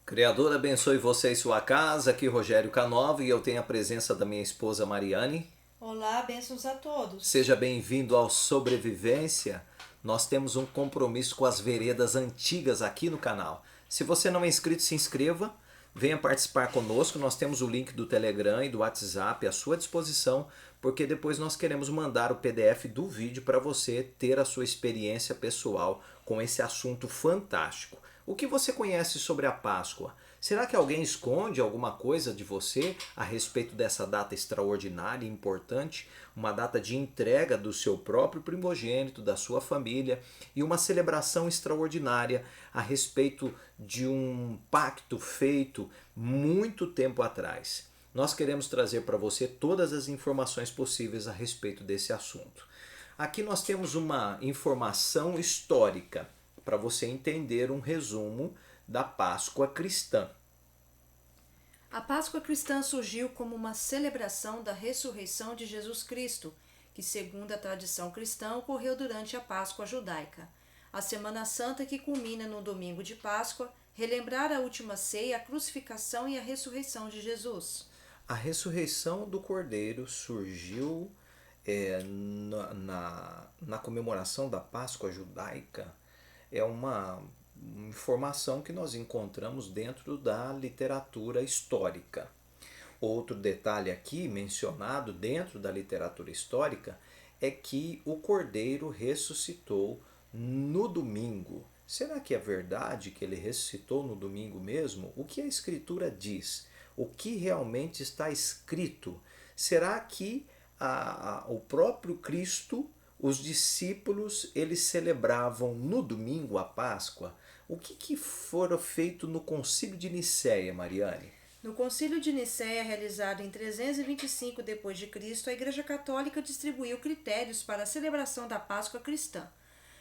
Criador abençoe você e sua casa, aqui Rogério Canova e eu tenho a presença da minha esposa Mariane. Olá, bênçãos a todos. Seja bem-vindo ao Sobrevivência. Nós temos um compromisso com as veredas antigas aqui no canal. Se você não é inscrito, se inscreva, venha participar conosco. Nós temos o link do Telegram e do WhatsApp à sua disposição, porque depois nós queremos mandar o PDF do vídeo para você ter a sua experiência pessoal com esse assunto fantástico. O que você conhece sobre a Páscoa? Será que alguém esconde alguma coisa de você a respeito dessa data extraordinária e importante? Uma data de entrega do seu próprio primogênito, da sua família e uma celebração extraordinária a respeito de um pacto feito muito tempo atrás. Nós queremos trazer para você todas as informações possíveis a respeito desse assunto. Aqui nós temos uma informação histórica para você entender um resumo da Páscoa cristã. A Páscoa cristã surgiu como uma celebração da ressurreição de Jesus Cristo, que, segundo a tradição cristã, ocorreu durante a Páscoa judaica. A Semana Santa, que culmina no domingo de Páscoa, relembrar a última ceia, a crucificação e a ressurreição de Jesus. A ressurreição do Cordeiro surgiu na comemoração da Páscoa judaica. É uma informação que nós encontramos dentro da literatura histórica. Outro detalhe aqui mencionado dentro da literatura histórica é que o Cordeiro ressuscitou no domingo. Será que é verdade que ele ressuscitou no domingo mesmo? O que a Escritura diz? O que realmente está escrito? Será que o próprio Cristo, os discípulos, eles celebravam no domingo a Páscoa? O que fora feito no Concílio de Nicéia, Mariane? No Concílio de Nicéia, realizado em 325 d.C., a Igreja Católica distribuiu critérios para a celebração da Páscoa cristã.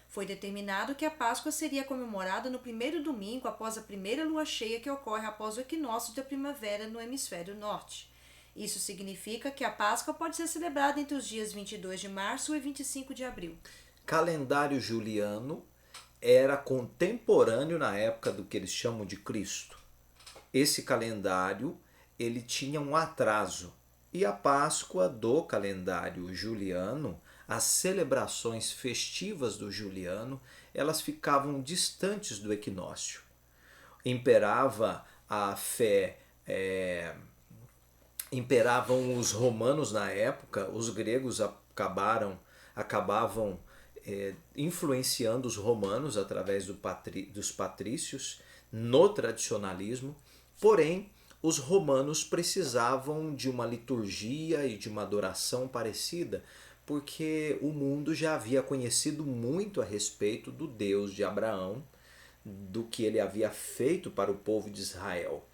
Foi determinado que a Páscoa seria comemorada no primeiro domingo após a primeira lua cheia que ocorre após o equinócio da primavera no hemisfério norte. Isso significa que a Páscoa pode ser celebrada entre os dias 22 de março e 25 de abril. Calendário juliano era contemporâneo na época do que eles chamam de Cristo. Esse calendário ele tinha um atraso. E a Páscoa do calendário juliano, as celebrações festivas do juliano, elas ficavam distantes do equinócio. Imperava a fé, imperavam os romanos na época, os gregos acabavam influenciando os romanos através dos patrícios no tradicionalismo, porém os romanos precisavam de uma liturgia e de uma adoração parecida, porque o mundo já havia conhecido muito a respeito do Deus de Abraão, do que ele havia feito para o povo de Israel.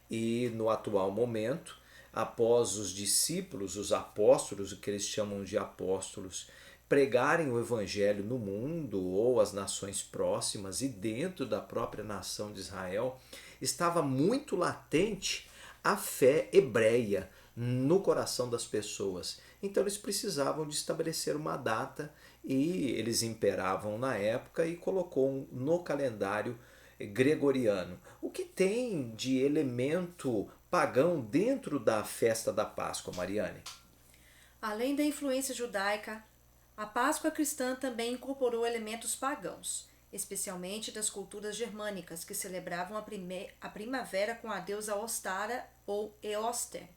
E no atual momento, após os discípulos, os apóstolos, o que eles chamam de apóstolos, pregarem o evangelho no mundo ou as nações próximas e dentro da própria nação de Israel, estava muito latente a fé hebreia no coração das pessoas. Então eles precisavam de estabelecer uma data e eles imperavam na época e colocou no calendário gregoriano. O que tem de elemento pagão dentro da festa da Páscoa, Mariane? Além da influência judaica, a Páscoa cristã também incorporou elementos pagãos, especialmente das culturas germânicas, que celebravam a primavera com a deusa Ostara ou Eoster.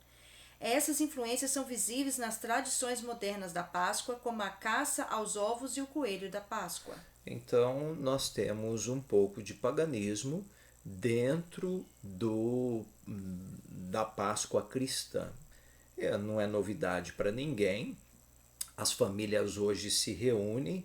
Essas influências são visíveis nas tradições modernas da Páscoa, como a caça aos ovos e o coelho da Páscoa. Então, nós temos um pouco de paganismo dentro da Páscoa cristã. Não é novidade para ninguém. As famílias hoje se reúnem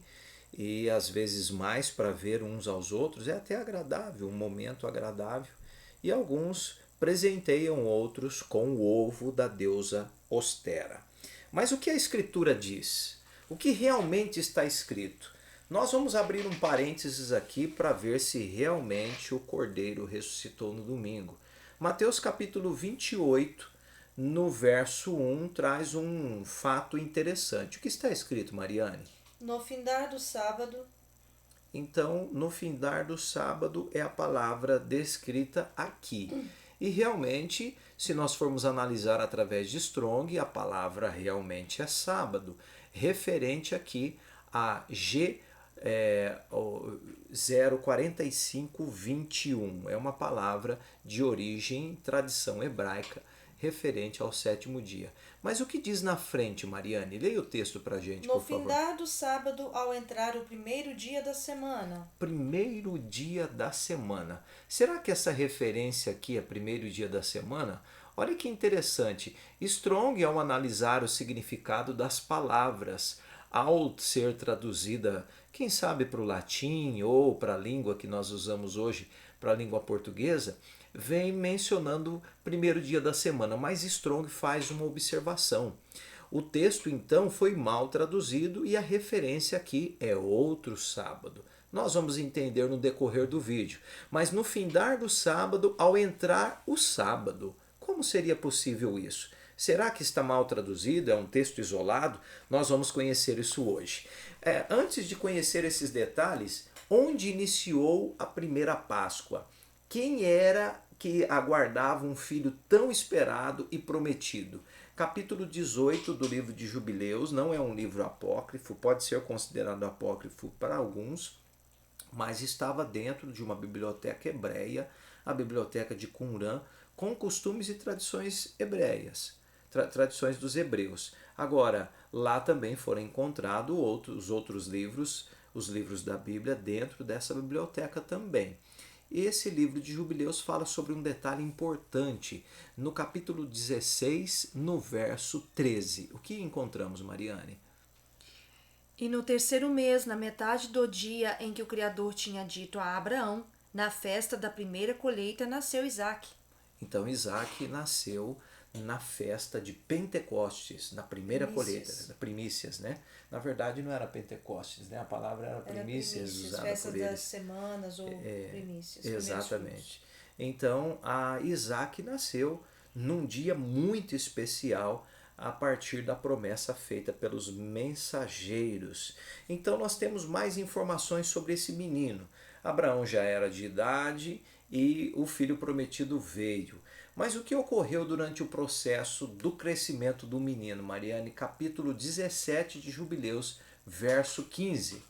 e às vezes mais para ver uns aos outros. É até agradável, um momento agradável. E alguns presenteiam outros com o ovo da deusa Ostera. Mas o que a Escritura diz? O que realmente está escrito? Nós vamos abrir um parênteses aqui para ver se realmente o Cordeiro ressuscitou no domingo. Mateus capítulo 28, no verso 1, traz um fato interessante. O que está escrito, Mariane? No findar do sábado, Então, no findar do sábado é a palavra descrita aqui. E realmente, se nós formos analisar através de Strong, a palavra realmente é sábado, referente aqui a G 04521. É uma palavra de origem, tradição hebraica, referente ao sétimo dia. Mas o que diz na frente, Mariane? Leia o texto para a gente, No por favor. findar do sábado, ao entrar o primeiro dia da semana. Primeiro dia da semana. Será que essa referência aqui é primeiro dia da semana? Olha que interessante. Strong, ao analisar o significado das palavras, ao ser traduzida, quem sabe para o latim ou para a língua que nós usamos hoje, para a língua portuguesa, vem mencionando primeiro dia da semana, mas Strong faz uma observação. O texto então foi mal traduzido e a referência aqui é outro sábado. Nós vamos entender no decorrer do vídeo. Mas no findar do sábado, ao entrar o sábado, como seria possível isso? Será que está mal traduzido? É um texto isolado? Nós vamos conhecer isso hoje. Antes de conhecer esses detalhes, onde iniciou a primeira Páscoa? Quem era que aguardava um filho tão esperado e prometido? Capítulo 18 do livro de Jubileus, não é um livro apócrifo, pode ser considerado apócrifo para alguns, mas estava dentro de uma biblioteca hebreia, a biblioteca de Qumran, com costumes e tradições hebreias, tradições dos hebreus. Agora, lá também foram encontrados os outros livros, os livros da Bíblia, dentro dessa biblioteca também. Esse livro de Jubileus fala sobre um detalhe importante. No capítulo 16, no verso 13. O que encontramos, Mariane? E no terceiro mês, na metade do dia em que o Criador tinha dito a Abraão, na festa da primeira colheita, nasceu Isaque. Então Isaque nasceu na festa de Pentecostes, na primeira colheita, primícias, né? Na verdade não era Pentecostes, né? A palavra era primícias usada festa por eles. das semanas ou primícias. Exatamente. Então a Isaque nasceu num dia muito especial a partir da promessa feita pelos mensageiros. Então nós temos mais informações sobre esse menino. Abraão já era de idade e o filho prometido veio. Mas o que ocorreu durante o processo do crescimento do menino, Mariane? Capítulo 17 de Jubileus, verso 15.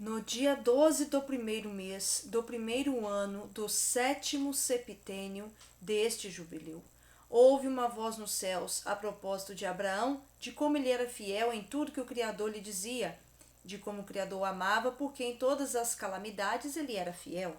No dia 12 do primeiro mês, do primeiro ano, do sétimo septênio deste jubileu, houve uma voz nos céus a propósito de Abraão, de como ele era fiel em tudo que o Criador lhe dizia, de como o Criador o amava, porque em todas as calamidades ele era fiel.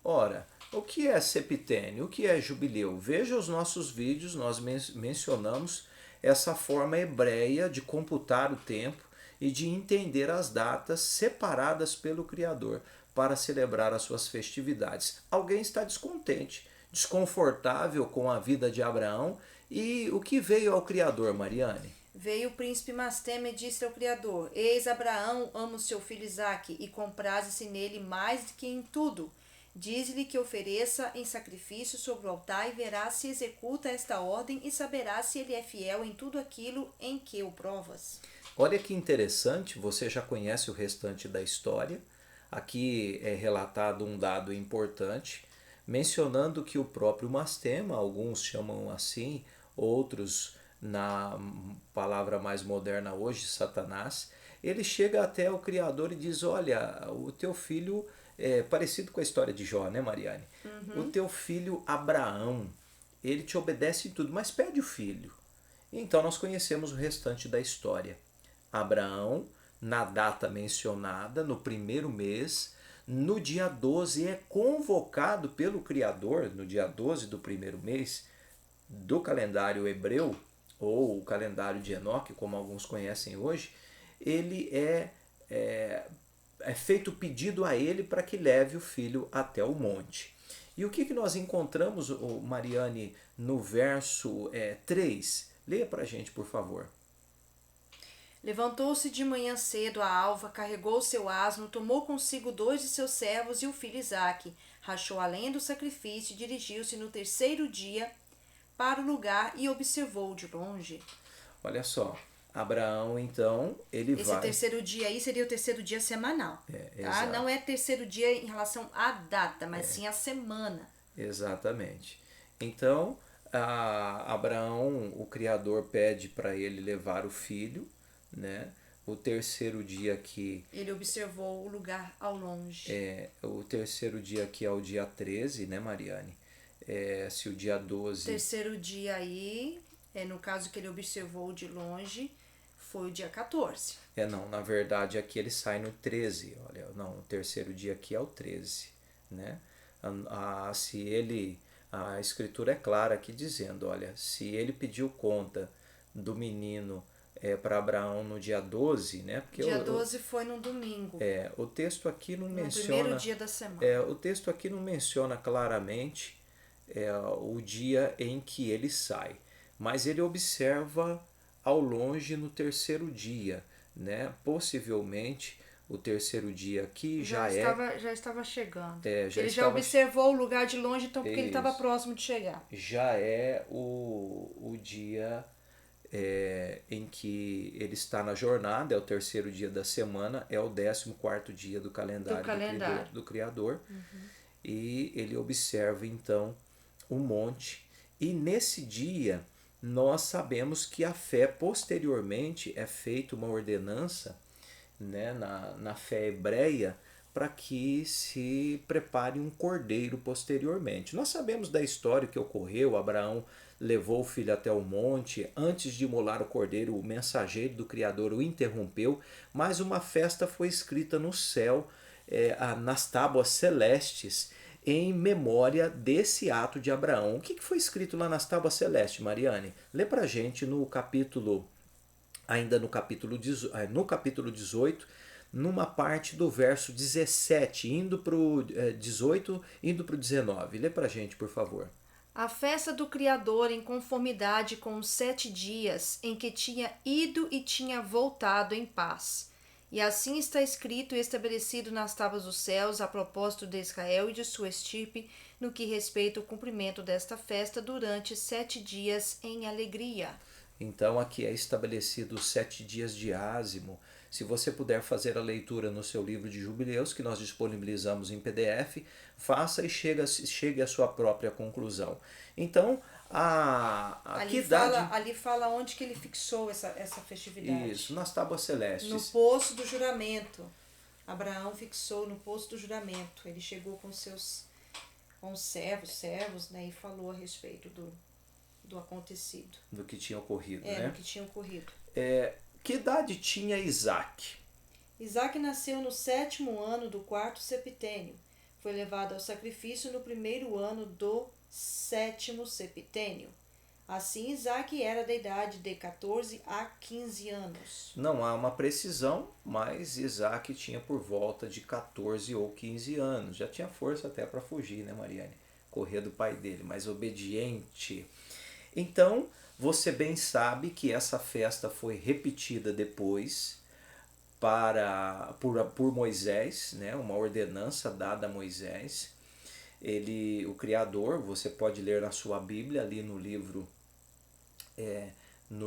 Ora, o que é septênio? O que é jubileu? Veja os nossos vídeos, nós mencionamos essa forma hebreia de computar o tempo e de entender as datas separadas pelo Criador para celebrar as suas festividades. Alguém está descontente, desconfortável com a vida de Abraão e o que veio ao Criador, Mariane? Veio o príncipe Mastema e disse ao Criador: Eis Abraão ama o seu filho Isaque e compraze-se nele mais do que em tudo. Diz-lhe que ofereça em sacrifício sobre o altar e verá se executa esta ordem e saberá se ele é fiel em tudo aquilo em que o provas. Olha que interessante, você já conhece o restante da história. Aqui é relatado um dado importante, mencionando que o próprio Mastema, alguns chamam assim, outros na palavra mais moderna hoje, Satanás, ele chega até o Criador e diz: olha, o teu filho é parecido com a história de Jó, né, Mariane? O teu filho Abraão, ele te obedece em tudo, mas pede o filho. Então nós conhecemos o restante da história. Abraão, na data mencionada, no primeiro mês, no dia 12, é convocado pelo Criador, no dia 12 do primeiro mês do calendário hebreu, ou o calendário de Enoque, como alguns conhecem hoje, ele é feito pedido a ele para que leve o filho até o monte. E o que nós encontramos, Mariane, no verso 3? Leia para a gente, por favor. Levantou-se de manhã cedo à alva, carregou seu asno, tomou consigo 2 de seus servos e o filho Isaque, rachou a lenha do sacrifício e dirigiu-se no terceiro dia para o lugar e observou de longe. Olha só, Abraão, então, ele Esse vai... terceiro dia aí seria o terceiro dia semanal. Tá? Exato. Não é terceiro dia em relação à data, mas sim à semana. Exatamente. Então, Abraão, o Criador, pede para ele levar o filho, né? O terceiro dia aqui, Ele observou o lugar ao longe. o terceiro dia aqui é o dia 13, né, Mariane? Se o dia 12... Terceiro dia aí, no caso que ele observou de longe, foi o dia 14. Não, na verdade aqui ele sai no 13, olha, não, o terceiro dia aqui é o 13, né? Se ele, a escritura é clara aqui dizendo, olha, se ele pediu conta do menino para Abraão no dia 12, né? Porque Dia 12 foi num domingo. O texto aqui não No menciona... primeiro dia da semana. O texto aqui não menciona claramente o dia em que ele sai, mas ele observa ao longe no terceiro dia, né? Possivelmente o terceiro dia aqui já estava chegando. já ele estava... já observou o lugar de longe, então porque ele estava Isso. próximo de chegar. Já é o dia em que ele está na jornada, é o terceiro dia da semana, é o 14º dia do calendário do Criador. E ele observa então o monte, e nesse dia nós sabemos que a fé, posteriormente, é feita uma ordenança, né, na fé hebreia, para que se prepare um cordeiro posteriormente. Nós sabemos da história que ocorreu. Abraão levou o filho até o monte, antes de imolar o cordeiro, o mensageiro do Criador o interrompeu, mas uma festa foi escrita no céu, nas tábuas celestes, em memória desse ato de Abraão. O que foi escrito lá nas tábuas celestes, Mariane? Lê pra gente no capítulo, ainda no capítulo 18, numa parte do verso 17, indo para o 18, indo para o 19. Lê pra gente, por favor. A festa do Criador em conformidade com os 7 dias em que tinha ido e tinha voltado em paz. E assim está escrito e estabelecido nas tábuas dos céus a propósito de Israel e de sua estirpe, no que respeita ao cumprimento desta festa durante 7 dias em alegria. Então aqui é estabelecido os 7 dias de ázimo. Se você puder fazer a leitura no seu livro de jubileus, que nós disponibilizamos em PDF, faça e chegue à sua própria conclusão. Então, ali fala onde que ele fixou essa festividade. Isso, nas tábuas celestes. No poço do juramento. Abraão fixou no poço do juramento. Ele chegou com os servos, né, e falou a respeito do acontecido. Do que tinha ocorrido, né? Do que tinha ocorrido. Que idade tinha Isaac? Isaac nasceu no 7º ano do 4º septênio. Foi levado ao sacrifício no 1º ano do 7º septênio. Assim, Isaac era da idade de 14 a 15 anos. Não há uma precisão, mas Isaac tinha por volta de 14 ou 15 anos. Já tinha força até para fugir, né, Mariane? Correr do pai dele, mas obediente. Então, você bem sabe que essa festa foi repetida depois por Moisés, né? Uma ordenança dada a Moisés. O Criador, você pode ler na sua Bíblia, ali no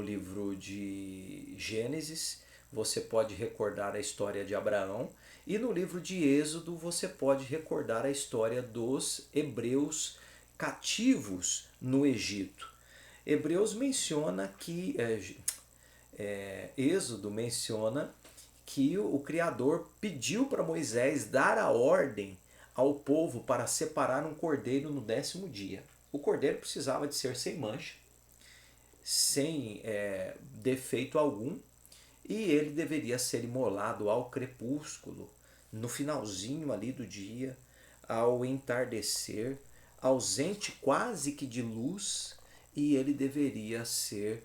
livro de Gênesis, você pode recordar a história de Abraão, e no livro de Êxodo você pode recordar a história dos hebreus cativos no Egito. Hebreus menciona que Êxodo menciona que o Criador pediu para Moisés dar a ordem ao povo para separar um cordeiro no 10º dia. O cordeiro precisava de ser sem mancha, sem defeito algum, e ele deveria ser imolado ao crepúsculo, no finalzinho ali do dia, ao entardecer, ausente quase que de luz, e ele deveria ser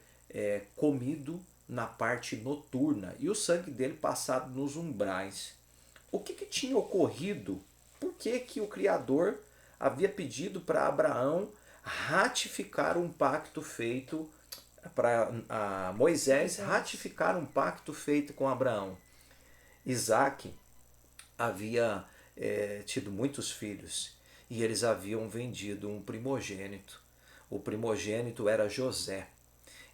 comido na parte noturna, e o sangue dele passado nos umbrais. O que tinha ocorrido? Por que o Criador havia pedido para Abraão ratificar um pacto feito, para Moisés ratificar um pacto feito com Abraão? Isaac havia tido muitos filhos, e eles haviam vendido um primogênito. O primogênito era José.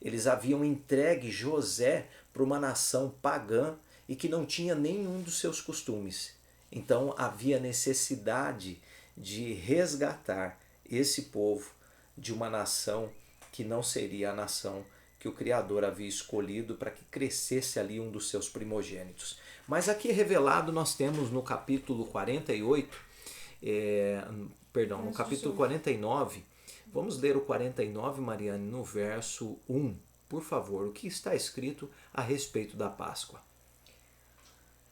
Eles haviam entregue José para uma nação pagã e que não tinha nenhum dos seus costumes. Então havia necessidade de resgatar esse povo de uma nação que não seria a nação que o Criador havia escolhido para que crescesse ali um dos seus primogênitos. Mas aqui revelado nós temos no capítulo 48, no capítulo 49, vamos ler o 49, Mariane, no verso 1, por favor, o que está escrito a respeito da Páscoa.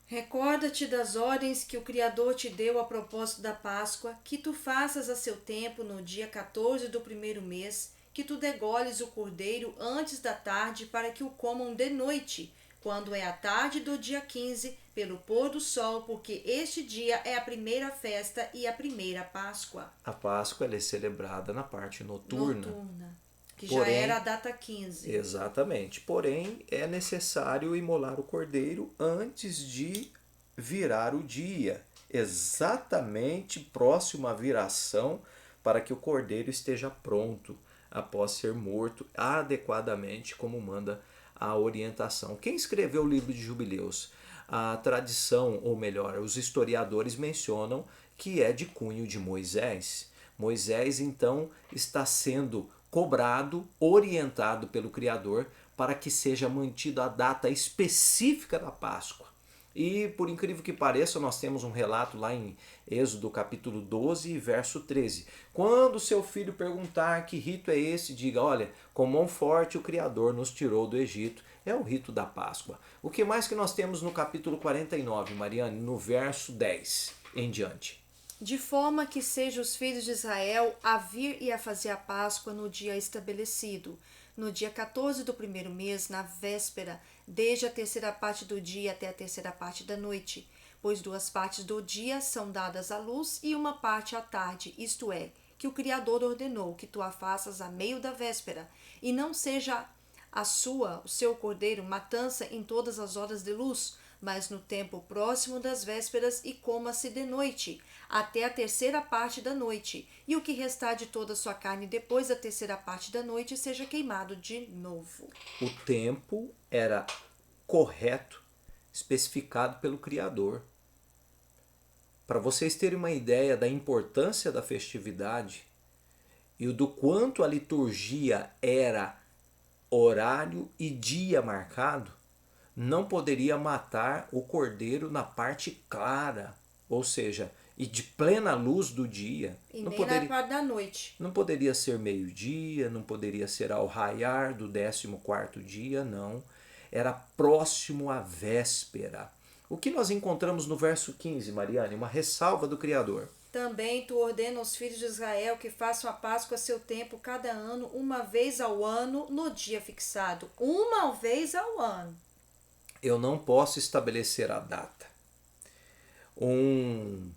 Recorda-te das ordens que o Criador te deu a propósito da Páscoa, que tu faças a seu tempo no dia 14 do primeiro mês, que tu degoles o cordeiro antes da tarde para que o comam de noite, quando é a tarde do dia 15, pelo pôr do sol, porque este dia é a primeira festa e a primeira Páscoa. A Páscoa ela é celebrada na parte noturna. Que já era a data 15. Exatamente. Porém, é necessário imolar o cordeiro antes de virar o dia. Exatamente próximo à viração, para que o cordeiro esteja pronto após ser morto adequadamente, como manda a orientação. Quem escreveu o livro de Jubileus? A tradição, ou melhor, os historiadores mencionam que é de cunho de Moisés. Moisés, então, está sendo cobrado, orientado pelo Criador para que seja mantida a data específica da Páscoa. E, por incrível que pareça, nós temos um relato lá em Êxodo capítulo 12, verso 13. Quando seu filho perguntar que rito é esse, diga, olha, com mão forte o Criador nos tirou do Egito. É o rito da Páscoa. O que mais que nós temos no capítulo 49, Mariane, no verso 10 em diante? De forma que sejam os filhos de Israel a vir e a fazer a Páscoa no dia estabelecido, no dia 14 do primeiro mês, na véspera, desde a terceira parte do dia até a terceira parte da noite, pois 2 partes do dia são dadas à luz e uma parte à tarde, isto é, que o Criador ordenou que tu a faças a meio da véspera, e não seja o seu cordeiro, matança em todas as horas de luz, mas no tempo próximo das vésperas, e coma-se de noite, até a terceira parte da noite, e o que restar de toda a sua carne depois da terceira parte da noite seja queimado de novo. O tempo era correto, especificado pelo Criador. Para vocês terem uma ideia da importância da festividade e do quanto a liturgia era horário e dia marcado, não poderia matar o cordeiro na parte clara, ou seja, e de plena luz do dia. E nem na parte da noite. Não poderia ser meio-dia, não poderia ser ao raiar do 14º dia, não. Era próximo à véspera. O que nós encontramos no verso 15, Mariane? Uma ressalva do Criador. Também tu ordena aos filhos de Israel que façam a Páscoa a seu tempo cada ano, uma vez ao ano, no dia fixado. Uma vez ao ano. Eu não posso estabelecer a data. Um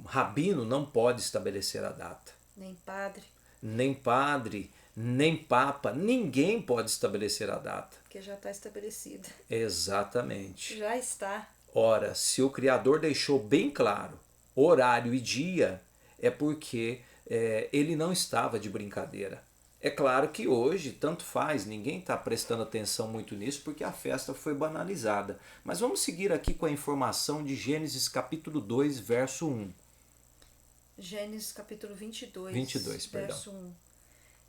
rabino não pode estabelecer a data. Nem padre. Nem padre, nem papa, ninguém pode estabelecer a data. Porque já está estabelecida. Exatamente. Já está. Ora, se o Criador deixou bem claro horário e dia, é porque ele não estava de brincadeira. É claro que hoje tanto faz, ninguém está prestando atenção muito nisso porque a festa foi banalizada. Mas vamos seguir aqui com a informação de Gênesis capítulo 2, verso 1. Gênesis capítulo 22, 22, verso perdão. 1.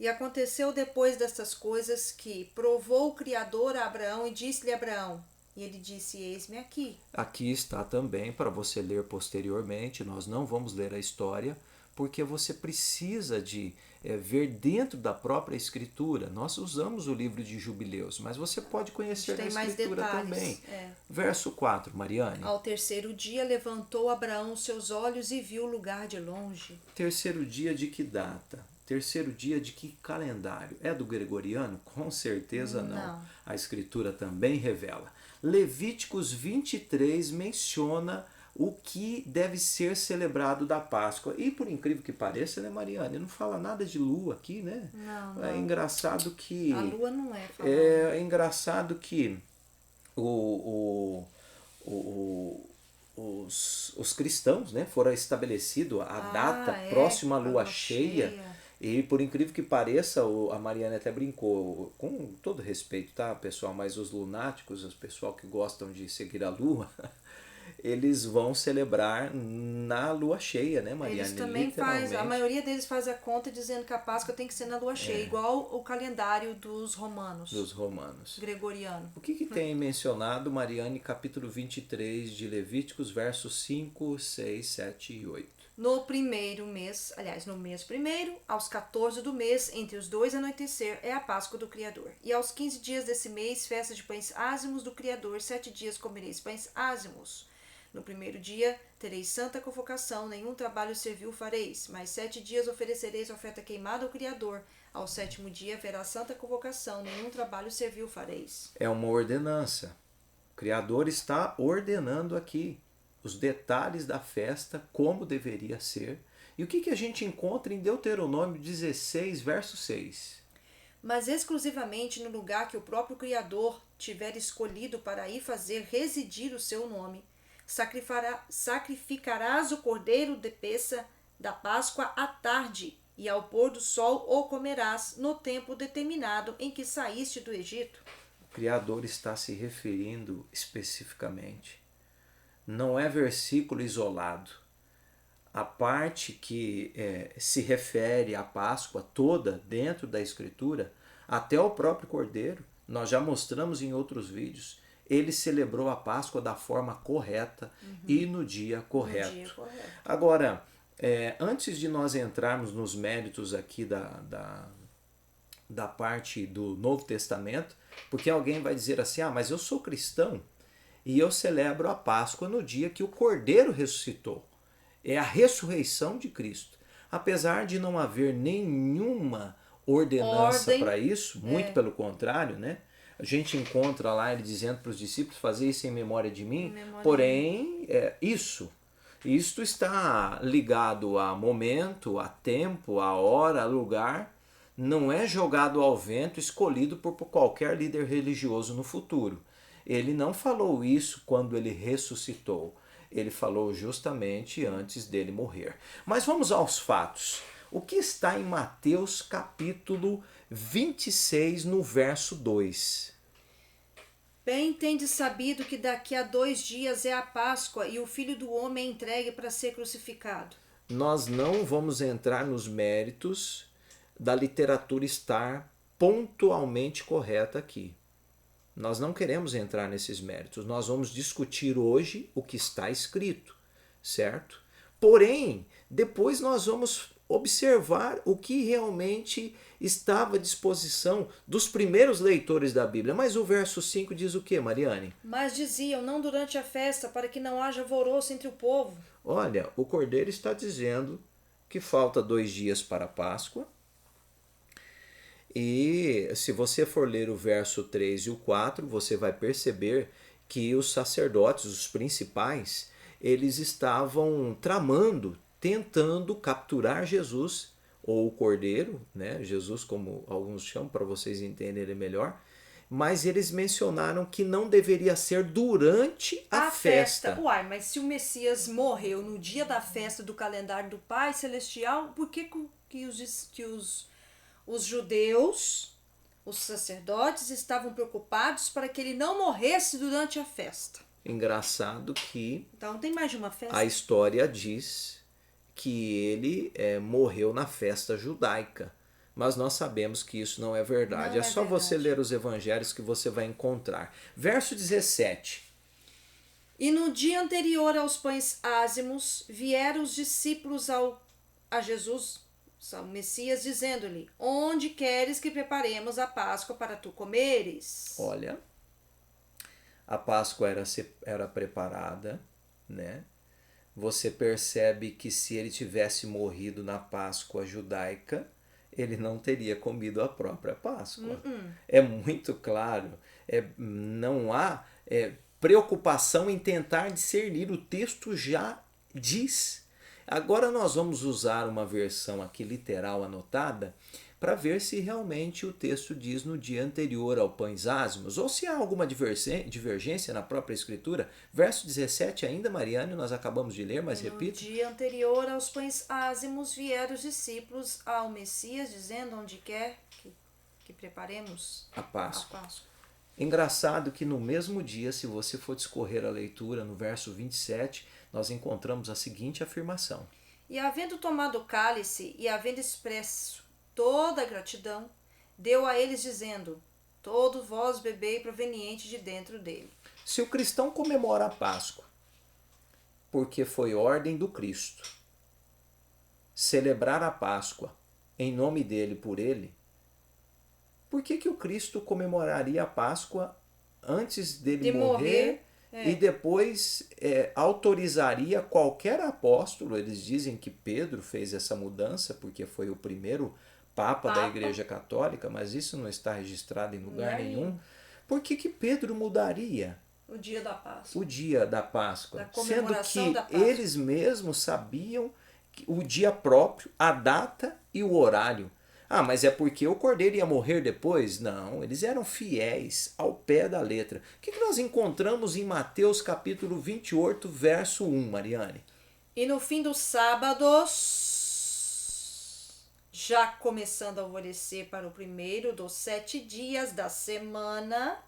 E aconteceu depois destas coisas que provou o Criador a Abraão e disse-lhe a Abraão, e ele disse, eis-me aqui. Aqui está também para você ler posteriormente, nós não vamos ler a história, porque você precisa de ver dentro da própria Escritura. Nós usamos o livro de Jubileus, mas você pode conhecer na Escritura também. Verso 4, Mariane. Ao terceiro dia levantou Abraão os seus olhos e viu o lugar de longe. Terceiro dia de que data? Terceiro dia de que calendário? É do gregoriano? Com certeza não. A Escritura também revela. Levíticos 23 menciona o que deve ser celebrado da Páscoa. E por incrível que pareça, né, Mariane? Não fala nada de lua aqui, né? Não. É engraçado que... A lua não é falada. É engraçado que os cristãos, né, foram estabelecido a data próxima à lua cheia. E por incrível que pareça, a Mariana até brincou, com todo respeito, tá, pessoal? Mas os lunáticos, os pessoal que gostam de seguir a lua, eles vão celebrar na lua cheia, né, Eles Mariana? também fazem, a Literalmente, maioria deles faz a conta dizendo que a Páscoa tem que ser na lua cheia, igual o calendário dos romanos, dos romanos. gregoriano. O que tem mencionado, Mariane, capítulo 23 de Levíticos, versos 5, 6, 7 e 8? No primeiro mês, aliás, no mês primeiro, aos 14 do mês, entre os dois anoitecer, é a Páscoa do Criador. E aos 15 dias desse mês, festa de pães ázimos do Criador, 7 dias comereis pães ázimos. No primeiro dia tereis santa convocação, nenhum trabalho servil fareis, mas 7 dias oferecereis oferta queimada ao Criador. Ao 7º dia haverá santa convocação, nenhum trabalho servil fareis. É uma ordenança. O Criador está ordenando aqui os detalhes da festa, como deveria ser. E o que a gente encontra em Deuteronômio 16, verso 6? Mas exclusivamente no lugar que o próprio Criador tiver escolhido para aí fazer residir o seu nome, sacrificarás o cordeiro de peça da Páscoa à tarde, e ao pôr do sol o comerás no tempo determinado em que saíste do Egito. O Criador está se referindo especificamente. Não é versículo isolado. A parte que se refere à Páscoa toda dentro da Escritura, até o próprio Cordeiro, nós já mostramos em outros vídeos, ele celebrou a Páscoa da forma correta e no dia correto. No dia correto. Agora, antes de nós entrarmos nos méritos aqui da parte do Novo Testamento, porque alguém vai dizer assim, mas eu sou cristão, e eu celebro a Páscoa no dia que o Cordeiro ressuscitou. É a ressurreição de Cristo. Apesar de não haver nenhuma ordenança para isso, muito pelo contrário, né? A gente encontra lá ele dizendo para os discípulos fazer isso em memória de mim, porém, isto está ligado a momento, a tempo, a hora, a lugar, não é jogado ao vento, escolhido por qualquer líder religioso no futuro. Ele não falou isso quando ele ressuscitou. Ele falou justamente antes dele morrer. Mas vamos aos fatos. O que está em Mateus capítulo 26, no verso 2? Bem tendes sabido que daqui a 2 dias é a Páscoa e o Filho do Homem é entregue para ser crucificado. Nós não vamos entrar nos méritos da literatura estar pontualmente correta aqui. Nós não queremos entrar nesses méritos. Nós vamos discutir hoje o que está escrito, certo? Porém, depois nós vamos observar o que realmente estava à disposição dos primeiros leitores da Bíblia. Mas o verso 5 diz o que, Mariane? Mas diziam, não durante a festa, para que não haja alvoroço entre o povo. Olha, o Cordeiro está dizendo que falta 2 dias para a Páscoa. E se você for ler o verso 3 e o 4, você vai perceber que os sacerdotes, os principais, eles estavam tramando, tentando capturar Jesus, ou o Cordeiro, né? Jesus, como alguns chamam, para vocês entenderem melhor, mas eles mencionaram que não deveria ser durante a festa. Uai, mas se o Messias morreu no dia da festa do calendário do Pai Celestial, por que os judeus, os sacerdotes, estavam preocupados para que ele não morresse durante a festa? Engraçado que Então tem mais de uma festa. a história diz que ele morreu na festa judaica. Mas nós sabemos que isso não é verdade. Não é só verdade. você ler os evangelhos que você vai encontrar. Verso 17. E no dia anterior aos pães ázimos, vieram os discípulos a Jesus, o Messias, dizendo-lhe, onde queres que preparemos a Páscoa para tu comeres? Olha, a Páscoa era preparada, né? Você percebe que se ele tivesse morrido na Páscoa judaica, ele não teria comido a própria Páscoa. É muito claro. Não há preocupação em tentar discernir. O texto já diz. Agora nós vamos usar uma versão aqui literal anotada para ver se realmente o texto diz no dia anterior ao pães ázimos ou se há alguma divergência na própria escritura. Verso 17 ainda, Mariane, nós acabamos de ler, mas repita. No dia anterior aos pães ázimos vieram os discípulos ao Messias, dizendo onde quer que preparemos a Páscoa. Engraçado que no mesmo dia, se você for discorrer a leitura no verso 27, nós encontramos a seguinte afirmação. E havendo tomado o cálice e havendo expresso toda a gratidão, deu a eles dizendo, todos vós bebei proveniente de dentro dele. Se o cristão comemora a Páscoa, porque foi ordem do Cristo, celebrar a Páscoa em nome dele, por ele, por que o Cristo comemoraria a Páscoa antes dele morrer e depois autorizaria qualquer apóstolo? Eles dizem que Pedro fez essa mudança porque foi o primeiro Papa da Igreja Católica, mas isso não está registrado em lugar nenhum. Por que Pedro mudaria o dia da Páscoa? O dia da Páscoa, da comemoração sendo que eles mesmos sabiam o dia próprio, a data e o horário. Ah, mas é porque o cordeiro ia morrer depois? Não, eles eram fiéis ao pé da letra. O que nós encontramos em Mateus capítulo 28, verso 1, Mariane? E no fim dos sábados, já começando a alvorecer para o primeiro dos 7 dias da semana,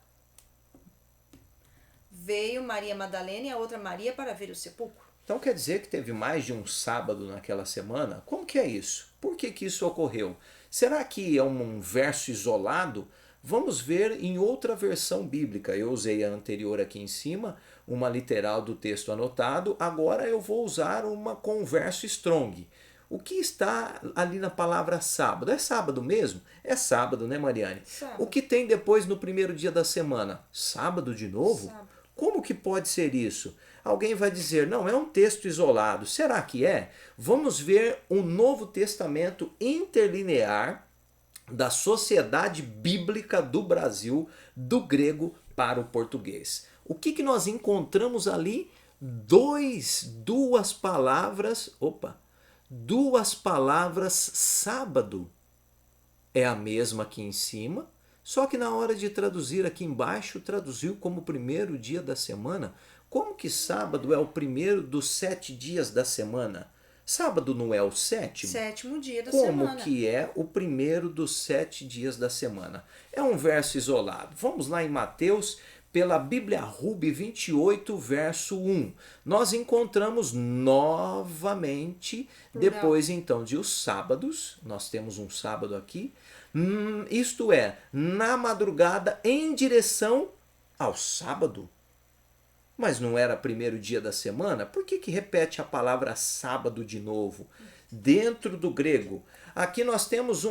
veio Maria Madalena e a outra Maria para ver o sepulcro. Então quer dizer que teve mais de um sábado naquela semana? Como que é isso? Por que isso ocorreu? Será que é um verso isolado? Vamos ver em outra versão bíblica. Eu usei a anterior aqui em cima, uma literal do texto anotado. Agora eu vou usar uma com verso strong. O que está ali na palavra sábado? É sábado mesmo? É sábado, né, Mariane? Sábado. O que tem depois no primeiro dia da semana? Sábado de novo? Sábado. Como que pode ser isso? Alguém vai dizer, não, é um texto isolado. Será que é? Vamos ver um Novo Testamento interlinear da Sociedade Bíblica do Brasil, do grego para o português. O que nós encontramos ali? Duas palavras sábado. É a mesma aqui em cima, só que na hora de traduzir aqui embaixo, traduziu como primeiro dia da semana. Como que sábado é o primeiro dos 7 dias da semana? Sábado não é o sétimo? Sétimo dia da semana. Como que é o primeiro dos 7 dias da semana? É um verso isolado. Vamos lá em Mateus, pela Bíblia Ruby 28, verso 1. Nós encontramos novamente, depois então de os sábados, nós temos um sábado aqui, isto é, na madrugada em direção ao sábado. Mas não era primeiro dia da semana? Por que repete a palavra sábado de novo? Dentro do grego. Aqui nós temos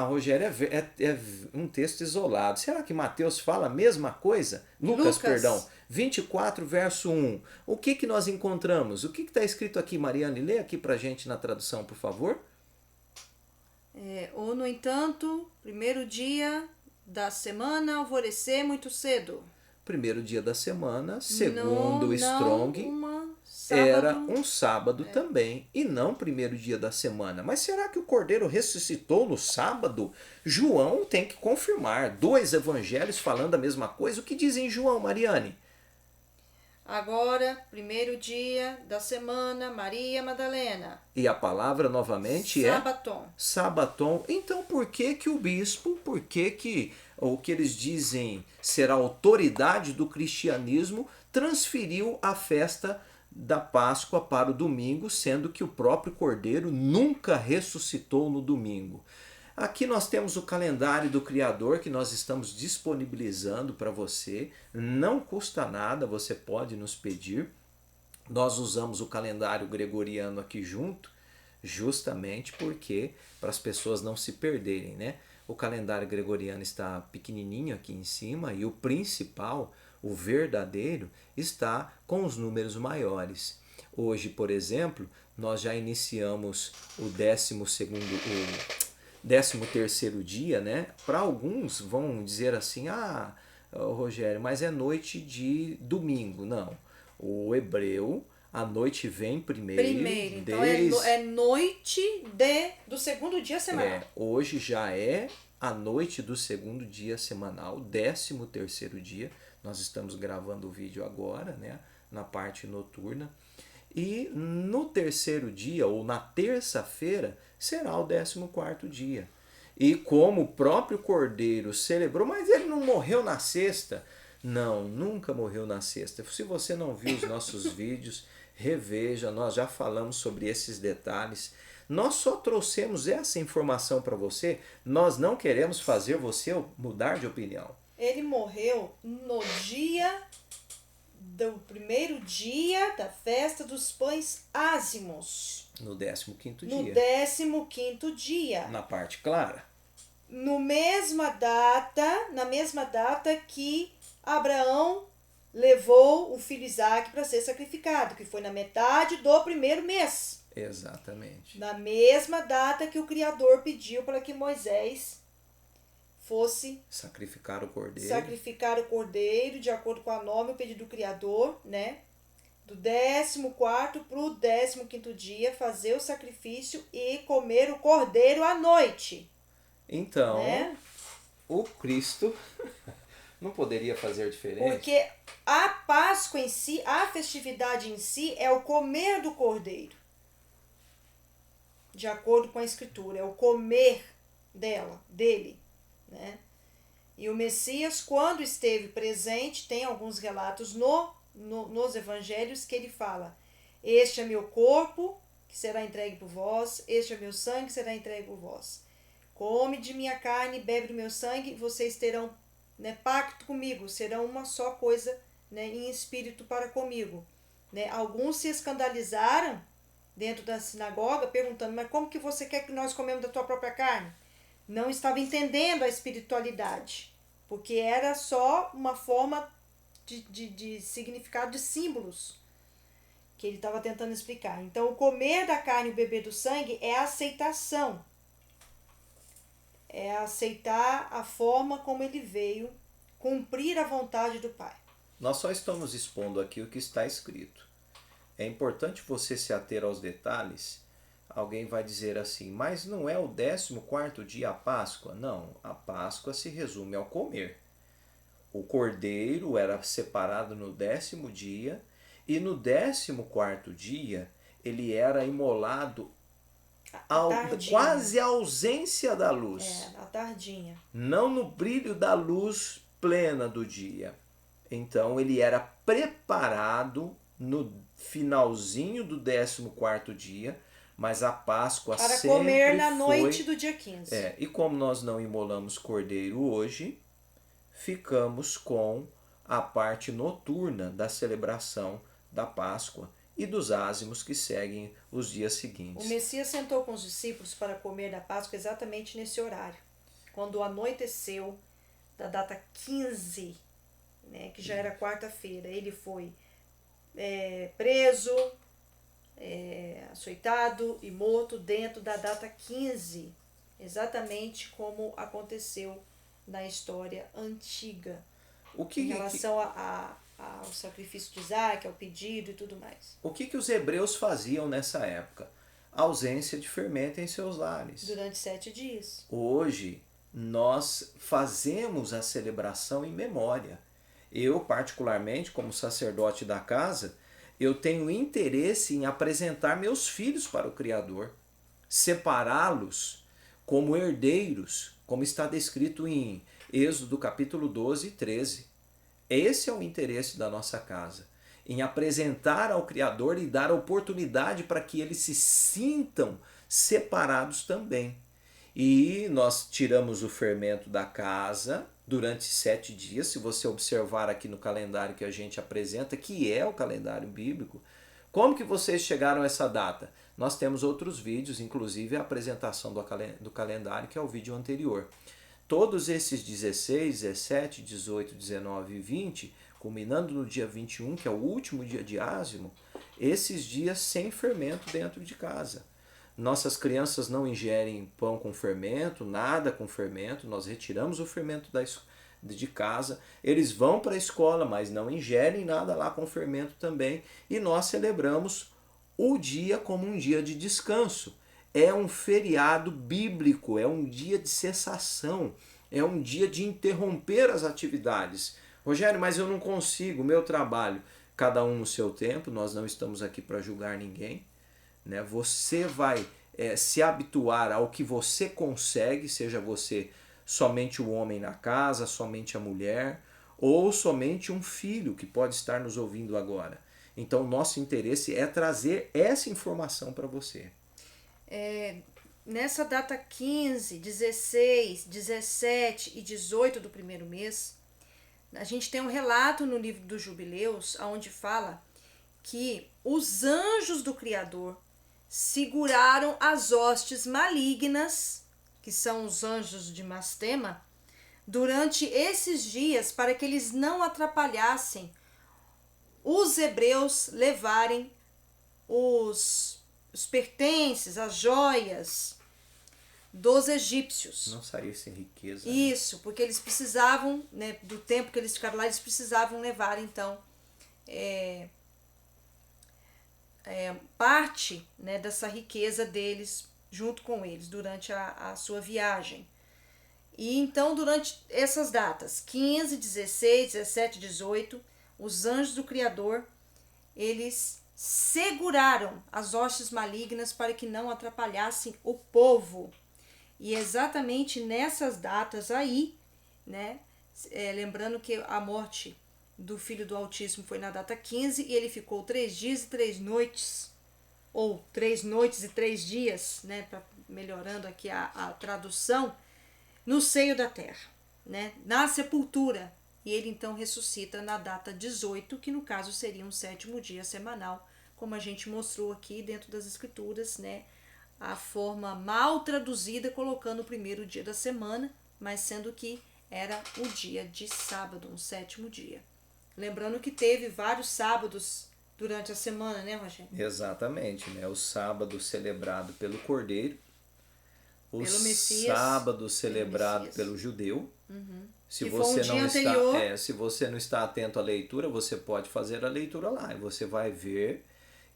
Rogério, é um texto isolado. Será que Mateus fala a mesma coisa? Lucas, perdão. 24, verso 1. O que nós encontramos? O que está escrito aqui, Mariane? Lê aqui pra gente na tradução, por favor. Ou, no entanto, primeiro dia da semana, alvorecer muito cedo. Primeiro dia da semana, segundo o Strong, era um sábado também, e não primeiro dia da semana. Mas será que o Cordeiro ressuscitou no sábado? João tem que confirmar. 2 evangelhos falando a mesma coisa. O que dizem João, Mariane? Agora, primeiro dia da semana, Maria Madalena. E a palavra novamente Sabaton. Sabaton. Então por que o bispo, o que eles dizem ser a autoridade do cristianismo, transferiu a festa da Páscoa para o domingo, sendo que o próprio Cordeiro nunca ressuscitou no domingo? Aqui nós temos o calendário do Criador que nós estamos disponibilizando para você. Não custa nada, você pode nos pedir. Nós usamos o calendário gregoriano aqui junto, justamente porque para as pessoas não se perderem, né? O calendário gregoriano está pequenininho aqui em cima e o principal, o verdadeiro, está com os números maiores. Hoje, por exemplo, nós já iniciamos o 13º dia, né? Para alguns vão dizer assim, Rogério, mas é noite de domingo. Não, o hebreu, A noite vem Primeiro, então desde... é noite do segundo dia semanal. Hoje já é a noite do segundo dia semanal, 13º dia. Nós estamos gravando o vídeo agora, né, na parte noturna. E no terceiro dia, ou na terça-feira, será o 14º dia. E como o próprio Cordeiro celebrou, mas ele não morreu na sexta? Não, nunca morreu na sexta. Se você não viu os nossos vídeos, reveja, nós já falamos sobre esses detalhes. Nós só trouxemos essa informação para você, nós não queremos fazer você mudar de opinião. Ele morreu no dia do primeiro dia da festa dos pães ázimos. No 15º dia. No 15º dia. Na parte clara. Na mesma data que Abraão levou o filho Isaque para ser sacrificado, que foi na metade do primeiro mês. Exatamente. Na mesma data que o Criador pediu para que Moisés fosse sacrificar o cordeiro. Sacrificar o cordeiro, de acordo com a norma e o pedido do Criador, né? Do 14º para o 15º dia, fazer o sacrifício e comer o cordeiro à noite. Então, né? O Cristo não poderia fazer diferente. Porque a Páscoa em si, a festividade em si, é o comer do cordeiro. De acordo com a Escritura, é o comer dele. Né? E o Messias, quando esteve presente, tem alguns relatos nos evangelhos que ele fala: este é meu corpo, que será entregue por vós, este é meu sangue, que será entregue por vós. Come de minha carne, bebe do meu sangue, vocês terão, né, pacto comigo, serão uma só coisa, né, em espírito para comigo. Né? Alguns se escandalizaram dentro da sinagoga, perguntando: mas como que você quer que nós comemos da tua própria carne? Não estava entendendo a espiritualidade, porque era só uma forma de significado de símbolos que ele estava tentando explicar. Então, o comer da carne e o beber do sangue é a aceitação. É aceitar a forma como ele veio, cumprir a vontade do Pai. Nós só estamos expondo aqui o que está escrito. É importante você se ater aos detalhes. Alguém vai dizer assim: mas não é o 14º dia a Páscoa? Não, a Páscoa se resume ao comer. O cordeiro era separado no 10º dia e no 14º dia ele era imolado quase à ausência da luz. À tardinha. Não no brilho da luz plena do dia. Então ele era preparado no finalzinho do 14º dia, mas a Páscoa para sempre comer na foi... noite do dia 15. E como nós não imolamos cordeiro hoje, ficamos com a parte noturna da celebração da Páscoa e dos ázimos que seguem os dias seguintes. O Messias sentou com os discípulos para comer da Páscoa exatamente nesse horário, quando anoiteceu da data 15, né, que já era quarta-feira. Ele foi preso, açoitado e morto dentro da data 15, exatamente como aconteceu na história antiga, em relação ao sacrifício de Isaque, ao pedido e tudo mais. O que os hebreus faziam nessa época? Ausência de fermento em seus lares. Durante 7 dias. Hoje, nós fazemos a celebração em memória. Eu, particularmente, como sacerdote da casa, eu tenho interesse em apresentar meus filhos para o Criador, separá-los como herdeiros, como está descrito em Êxodo capítulo 12 e 13. Esse é o interesse da nossa casa, em apresentar ao Criador e dar oportunidade para que eles se sintam separados também. E nós tiramos o fermento da casa durante 7 dias. Se você observar aqui no calendário que a gente apresenta, que é o calendário bíblico, como que vocês chegaram a essa data? Nós temos outros vídeos, inclusive a apresentação do calendário, que é o vídeo anterior. Todos esses 16, 17, 18, 19 e 20, culminando no dia 21, que é o último dia de ázimo, esses dias sem fermento dentro de casa. Nossas crianças não ingerem pão com fermento, nada com fermento, nós retiramos o fermento de casa, eles vão para a escola, mas não ingerem nada lá com fermento também, e nós celebramos o dia como um dia de descanso. É um feriado bíblico, é um dia de cessação, é um dia de interromper as atividades. Rogério, mas eu não consigo, meu trabalho, cada um no seu tempo, nós não estamos aqui para julgar ninguém, né? Você vai se habituar ao que você consegue, seja você somente o homem na casa, somente a mulher, ou somente um filho que pode estar nos ouvindo agora. Então, nosso interesse é trazer essa informação para você. Nessa data 15, 16, 17 e 18 do primeiro mês, a gente tem um relato no livro dos Jubileus, onde fala que os anjos do Criador seguraram as hostes malignas, que são os anjos de Mastema, durante esses dias para que eles não atrapalhassem os hebreus levarem os pertences, as joias dos egípcios. Não sair sem riqueza. Isso, porque eles precisavam, né, do tempo que eles ficaram lá, eles precisavam levar, então, parte, né, dessa riqueza deles junto com eles durante a sua viagem. E então, durante essas datas, 15, 16, 17, 18, os anjos do Criador, eles seguraram as hostes malignas para que não atrapalhassem o povo. E exatamente nessas datas aí, né, lembrando que a morte do Filho do Altíssimo foi na data 15 e ele ficou 3 dias e 3 noites, ou 3 noites e 3 dias, né, melhorando aqui a tradução, no seio da terra, né, na sepultura. E ele então ressuscita na data 18, que no caso seria um 7º dia semanal, como a gente mostrou aqui dentro das escrituras, né, a forma mal traduzida colocando o primeiro dia da semana, mas sendo que era o dia de sábado, um 7º dia. Lembrando que teve vários sábados durante a semana, né, Rogério? Exatamente, né? O sábado celebrado pelo Cordeiro, o pelo Messias, sábado celebrado pelo judeu. Uhum. Se que você foi um não dia está, anterior. se você não está atento à leitura, você pode fazer a leitura lá e você vai ver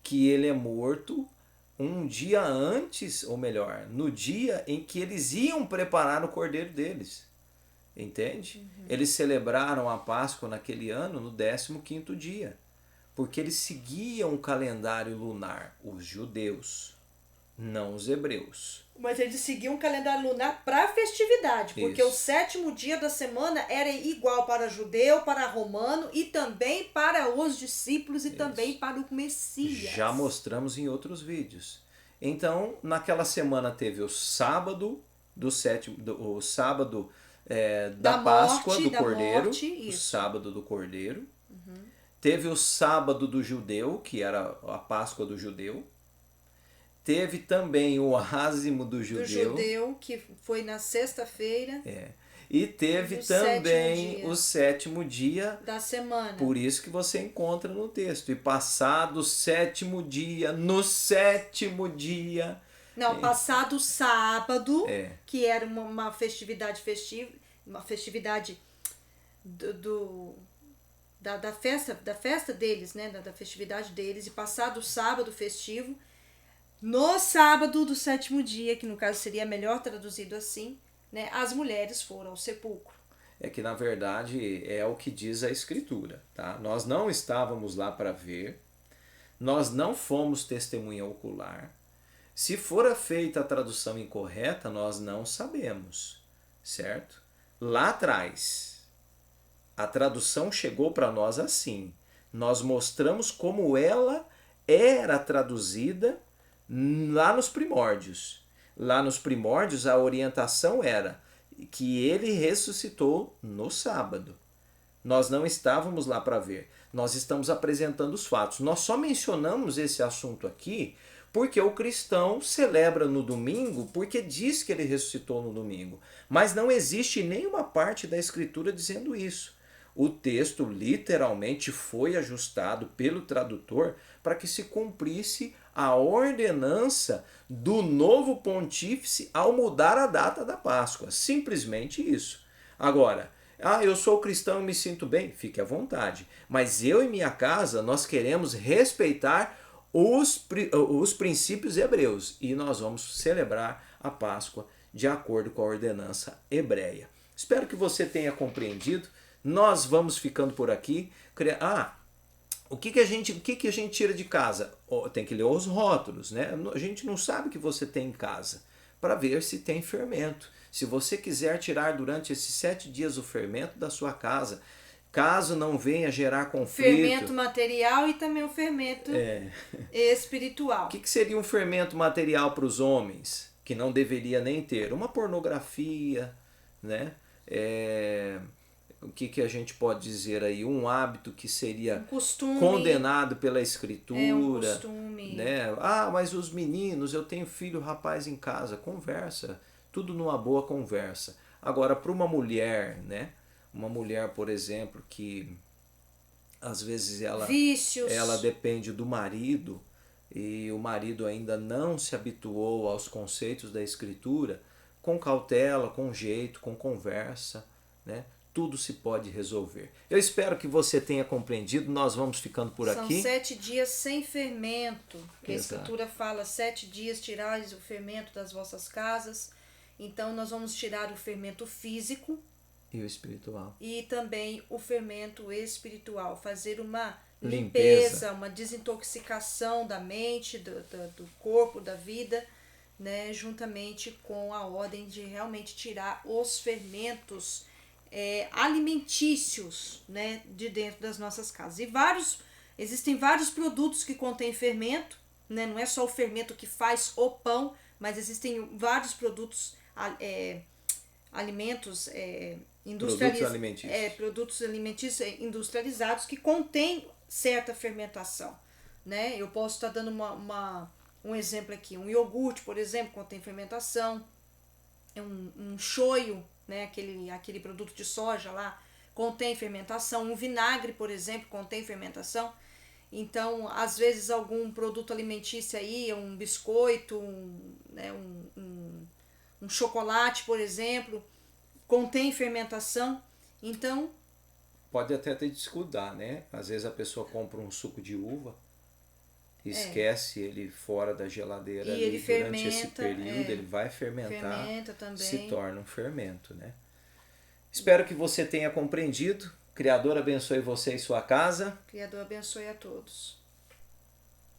que ele é morto um dia antes, ou melhor, no dia em que eles iam preparar o cordeiro deles. Entende? Uhum. Eles celebraram a Páscoa naquele ano no 15º dia, porque eles seguiam o calendário lunar, os judeus, não os hebreus. Mas eles seguiam um calendário lunar para a festividade, porque Isso. o 7º dia da semana era igual para judeu, para romano e também para os discípulos e também para o Messias. Já mostramos em outros vídeos. Então, naquela semana teve o sábado do o sábado da Páscoa morte, do Cordeiro, morte, o sábado do Cordeiro. Uhum. Teve o sábado do judeu, que era a Páscoa do judeu. Teve também o ázimo do judeu, que foi na sexta-feira. E teve também o 7º dia da semana. Por isso que você encontra no texto. E passado o 7º dia, no 7º dia... Não, passado o sábado, que era uma festividade da festa deles, né? Da festividade deles. E passado o sábado festivo, no sábado do 7º dia, que no caso seria melhor traduzido assim, né, as mulheres foram ao sepulcro. É que na verdade é o que diz a Escritura, tá? Nós não estávamos lá para ver, nós não fomos testemunha ocular. Se for feita a tradução incorreta, nós não sabemos, certo? Lá atrás, a tradução chegou para nós assim. Nós mostramos como ela era traduzida lá nos primórdios. Lá nos primórdios, a orientação era que ele ressuscitou no sábado. Nós não estávamos lá para ver. Nós estamos apresentando os fatos. Nós só mencionamos esse assunto aqui porque o cristão celebra no domingo porque diz que ele ressuscitou no domingo. Mas não existe nenhuma parte da Escritura dizendo isso. O texto literalmente foi ajustado pelo tradutor para que se cumprisse a ordenança do novo pontífice ao mudar a data da Páscoa. Simplesmente isso. Agora, Ah, eu sou cristão e me sinto bem. Fique à vontade. Mas eu e minha casa, nós queremos respeitar os princípios hebreus e nós vamos celebrar a Páscoa de acordo com a ordenança hebreia. Espero que você tenha compreendido. Nós vamos ficando por aqui. O que a gente tira de casa? Tem que ler os rótulos, né? A gente não sabe o que você tem em casa para ver se tem fermento. Se você quiser tirar durante esses 7 dias o fermento da sua casa, caso não venha gerar conflito. Fermento material e também o fermento espiritual. O que seria um fermento material para os homens? Que não deveria nem ter? Uma pornografia, né? O que a gente pode dizer aí? Um hábito que seria condenado pela Escritura. Um costume. Né? Ah, mas os meninos, eu tenho filho rapaz em casa. Conversa. Tudo numa boa conversa. Agora, para uma mulher, né? Uma mulher, por exemplo, que às vezes ela depende do marido e o marido ainda não se habituou aos conceitos da Escritura, com cautela, com jeito, com conversa, né? Tudo se pode resolver. Eu espero que você tenha compreendido. Nós vamos ficando por aqui. São 7 dias sem fermento. A Escritura fala 7 dias tirais o fermento das vossas casas. Então nós vamos tirar o fermento físico e o espiritual. E também o fermento espiritual. Fazer uma limpeza, uma desintoxicação da mente, do corpo, da vida, né? Juntamente com a ordem de realmente tirar os fermentos alimentícios, né? De dentro das nossas casas. E existem vários produtos que contêm fermento, né? Não é só o fermento que faz o pão, mas existem vários produtos alimentos produtos alimentícios industrializados que contêm certa fermentação, né? Eu posso estar dando um exemplo aqui. Um iogurte, por exemplo, contém fermentação. Um shoyu, né? Aquele produto de soja lá, contém fermentação. Um vinagre, por exemplo, contém fermentação. Então, às vezes, algum produto alimentício aí, um biscoito, um chocolate, por exemplo, contém fermentação. Então, pode até te descuidar, né? Às vezes a pessoa compra um suco de uva, esquece ele fora da geladeira e ele durante esse período, ele vai fermentar, também. Se torna um fermento, né? Espero que você tenha compreendido. Criador abençoe você e sua casa. Criador abençoe a todos.